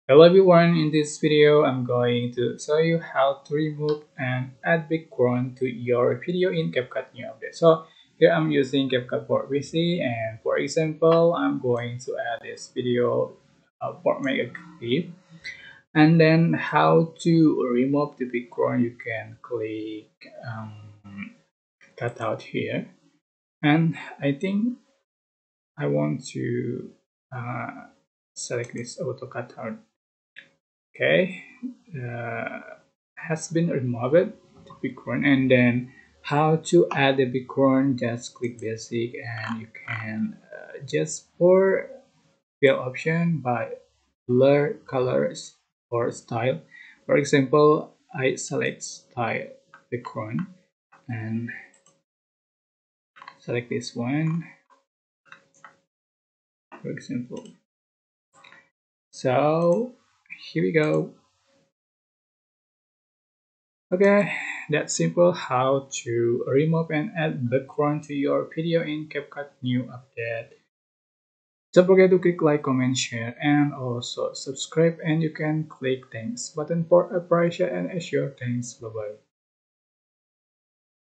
Hello everyone, in this video I'm going to show you how to remove and add background to your video in CapCut new update. So here I'm using CapCut for PC, and for example I'm going to add this video for make a clip. And then how to remove the background, you can click cut out here, and I think I want to uh, select this auto cutout. Okay, has been removed the background. And then how to add the background, just click basic and you can just for fill option by blur colors or style. For example, I select style background and select this one, for example. So here we go. Okay, that's simple how to remove and add background to your video in CapCut new update. Don't forget to click like, comment, share, and also subscribe, and you can click thanks button for appreciation and assure thanks. Bye bye.